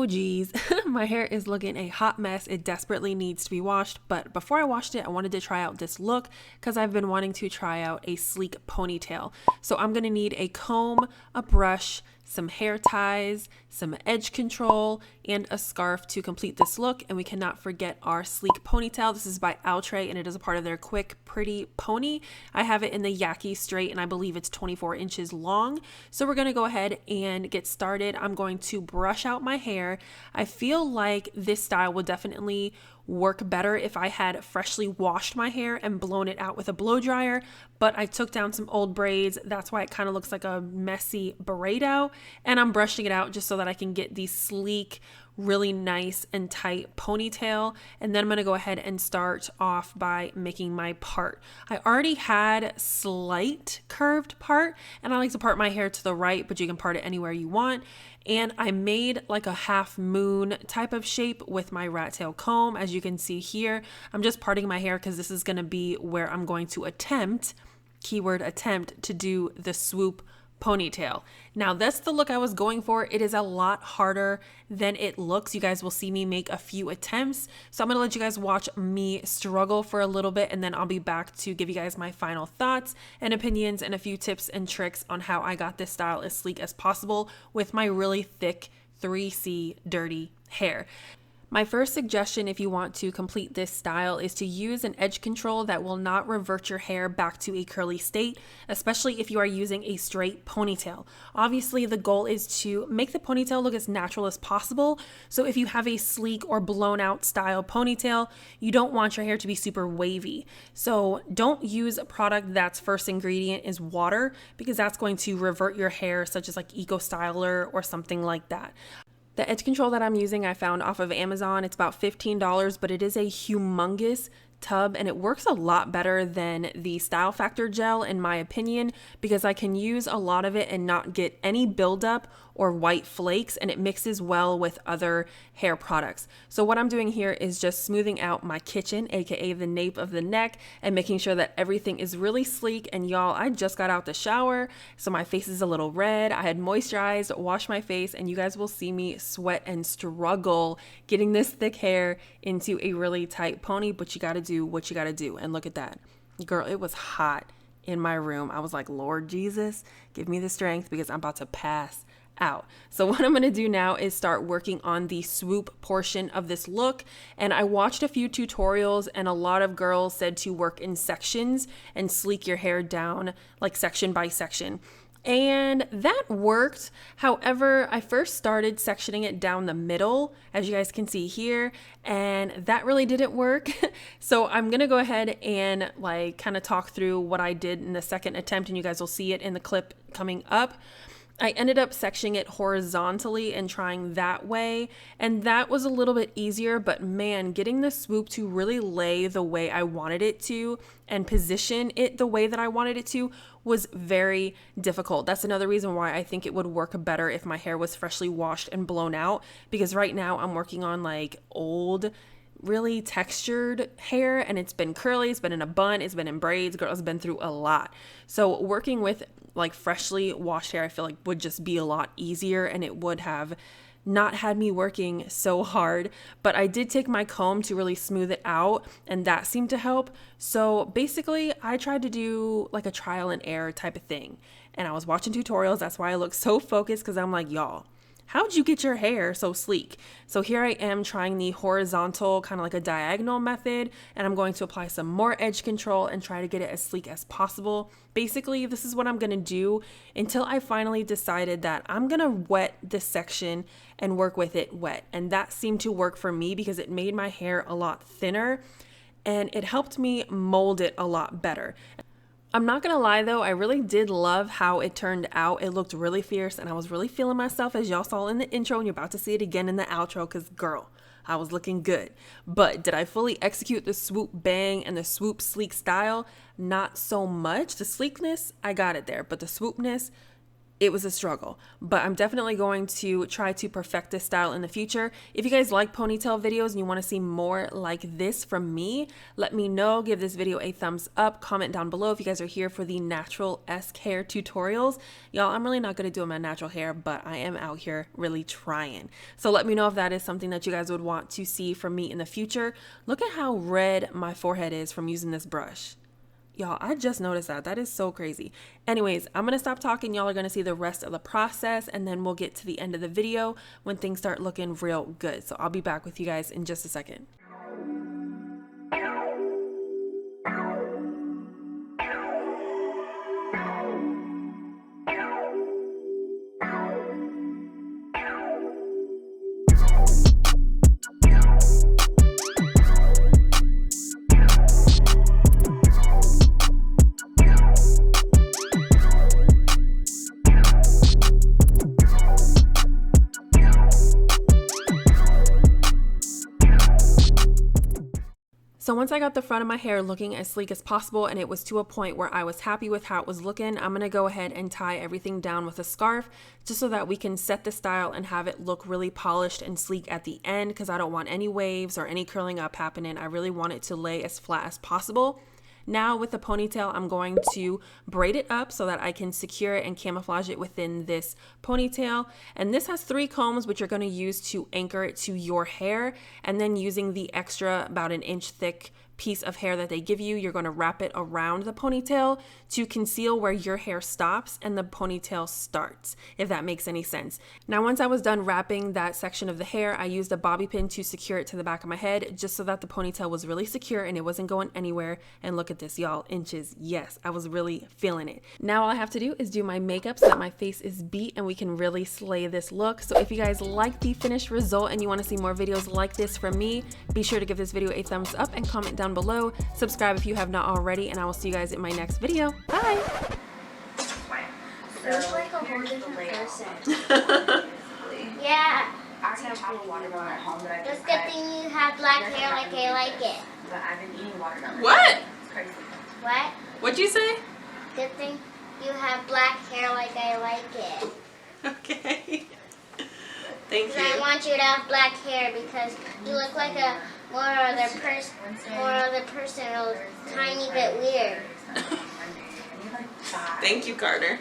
Oh geez, my hair is looking a hot mess. It desperately needs to be washed. But before I washed it, I wanted to try out this look because I've been wanting to try out a sleek ponytail. So I'm going to need a comb, a brush, some hair ties, some edge control, and a scarf to complete this look. And we cannot forget our sleek ponytail. This is by Outre and it is a part of their quick, pretty pony. I have it in the Yaki straight and I believe it's 24 inches long. So we're going to go ahead and get started. I'm going to brush out my hair. I feel like this style would definitely work better if I had freshly washed my hair and blown it out with a blow dryer, but I took down some old braids. That's why it kind of looks like a messy braid out, and I'm brushing it out just so that I can get the sleek, really nice and tight ponytail. And then I'm going to go ahead and start off by making my part. I already had slight curved part, and I like to part my hair to the right, but you can part it anywhere you want. And I made like a half moon type of shape with my rat tail comb. As you can see here, I'm just parting my hair because this is going to be where I'm going to attempt, keyword attempt, to do the swoop ponytail. Now that's the look I was going for. It is a lot harder than it looks. You guys will see me make a few attempts. So I'm going to let you guys watch me struggle for a little bit, and then I'll be back to give you guys my final thoughts and opinions and a few tips and tricks on how I got this style as sleek as possible with my really thick 3C dirty hair. My first suggestion if you want to complete this style is to use an edge control that will not revert your hair back to a curly state, especially if you are using a straight ponytail. Obviously, the goal is to make the ponytail look as natural as possible. So if you have a sleek or blown out style ponytail, you don't want your hair to be super wavy. So don't use a product that's first ingredient is water, because that's going to revert your hair, such as like Eco Styler or something like that. The edge control that I'm using, I found off of Amazon. It's about $15, but it is a humongous tub and it works a lot better than the Style Factor gel in my opinion, because I can use a lot of it and not get any buildup or white flakes, and it mixes well with other hair products. So what I'm doing here is just smoothing out my kitchen, aka the nape of the neck, and making sure that everything is really sleek. And y'all, I just got out the shower, so my face is a little red. I had moisturized, washed my face, and you guys will see me sweat and struggle getting this thick hair into a really tight pony, but you gotta do what you gotta do. And look at that. Girl, it was hot in my room. I was like, Lord Jesus, give me the strength because I'm about to pass out. So what I'm going to do now is start working on the swoop portion of this look. And I watched a few tutorials and a lot of girls said to work in sections and sleek your hair down like section by section. And that worked. However, I first started sectioning it down the middle, as you guys can see here, and that really didn't work. So I'm going to go ahead and like kind of talk through what I did in the second attempt, and you guys will see it in the clip coming up. I ended up sectioning it horizontally and trying that way, and that was a little bit easier, but man, getting the swoop to really lay the way I wanted it to and position it the way that I wanted it to was very difficult. That's another reason why I think it would work better if my hair was freshly washed and blown out, because right now I'm working on like old, really textured hair, and it's been curly, it's been in a bun, it's been in braids. Girl, it's been through a lot. So working with like freshly washed hair, I feel like would just be a lot easier, and it would have not had me working so hard. But I did take my comb to really smooth it out, and that seemed to help. So basically I tried to do like a trial and error type of thing, and I was watching tutorials. That's why I look so focused, because I'm like, y'all, how'd you get your hair so sleek? So here I am trying the horizontal, kind of like a diagonal method, and I'm going to apply some more edge control and try to get it as sleek as possible. Basically, this is what I'm going to do until I finally decided that I'm going to wet this section and work with it wet. And that seemed to work for me because it made my hair a lot thinner and it helped me mold it a lot better. I'm not gonna lie though, I really did love how it turned out. It looked really fierce and I was really feeling myself, as y'all saw in the intro, and you're about to see it again in the outro, because girl, I was looking good. But did I fully execute the swoop bang and the swoop sleek style? Not so much. The sleekness, I got it there, but the swoopness, it was a struggle, but I'm definitely going to try to perfect this style in the future. If you guys like ponytail videos and you want to see more like this from me, let me know. Give this video a thumbs up, comment down below if you guys are here for the natural-esque hair tutorials. Y'all, I'm really not going to do my natural hair, but I am out here really trying. So let me know if that is something that you guys would want to see from me in the future. Look at how red my forehead is from using this brush. Y'all, I just noticed that. That is so crazy. Anyways, I'm going to stop talking. Y'all are going to see the rest of the process, and then we'll get to the end of the video when things start looking real good. So I'll be back with you guys in just a second. So once I got the front of my hair looking as sleek as possible and it was to a point where I was happy with how it was looking, I'm going to go ahead and tie everything down with a scarf just so that we can set the style and have it look really polished and sleek at the end, because I don't want any waves or any curling up happening. I really want it to lay as flat as possible. Now with the ponytail, I'm going to braid it up so that I can secure it and camouflage it within this ponytail. And this has 3 combs, which you're going to use to anchor it to your hair. And then using the extra about an inch thick piece of hair that they give you, you're going to wrap it around the ponytail to conceal where your hair stops and the ponytail starts, if that makes any sense. Now, once I was done wrapping that section of the hair, I used a bobby pin to secure it to the back of my head just so that the ponytail was really secure and it wasn't going anywhere. And look at this, y'all, inches. Yes, I was really feeling it. Now all I have to do is do my makeup so that my face is beat and we can really slay this look. So if you guys like the finished result and you want to see more videos like this from me, be sure to give this video a thumbs up and comment down below. Subscribe if you have not already, and I will see you guys in my next video. Bye! It looks like a whole different person. Yeah. I already have a watermelon at home that I It's just good cut. thing you have black hair like I like it. But I've been eating watermelon. What? It's crazy. What? What'd you say? Good thing you have black hair like I like it. Okay. Thank Because I want you to have black hair because you look like a more other person, a tiny bit weird. Thank you, Carter.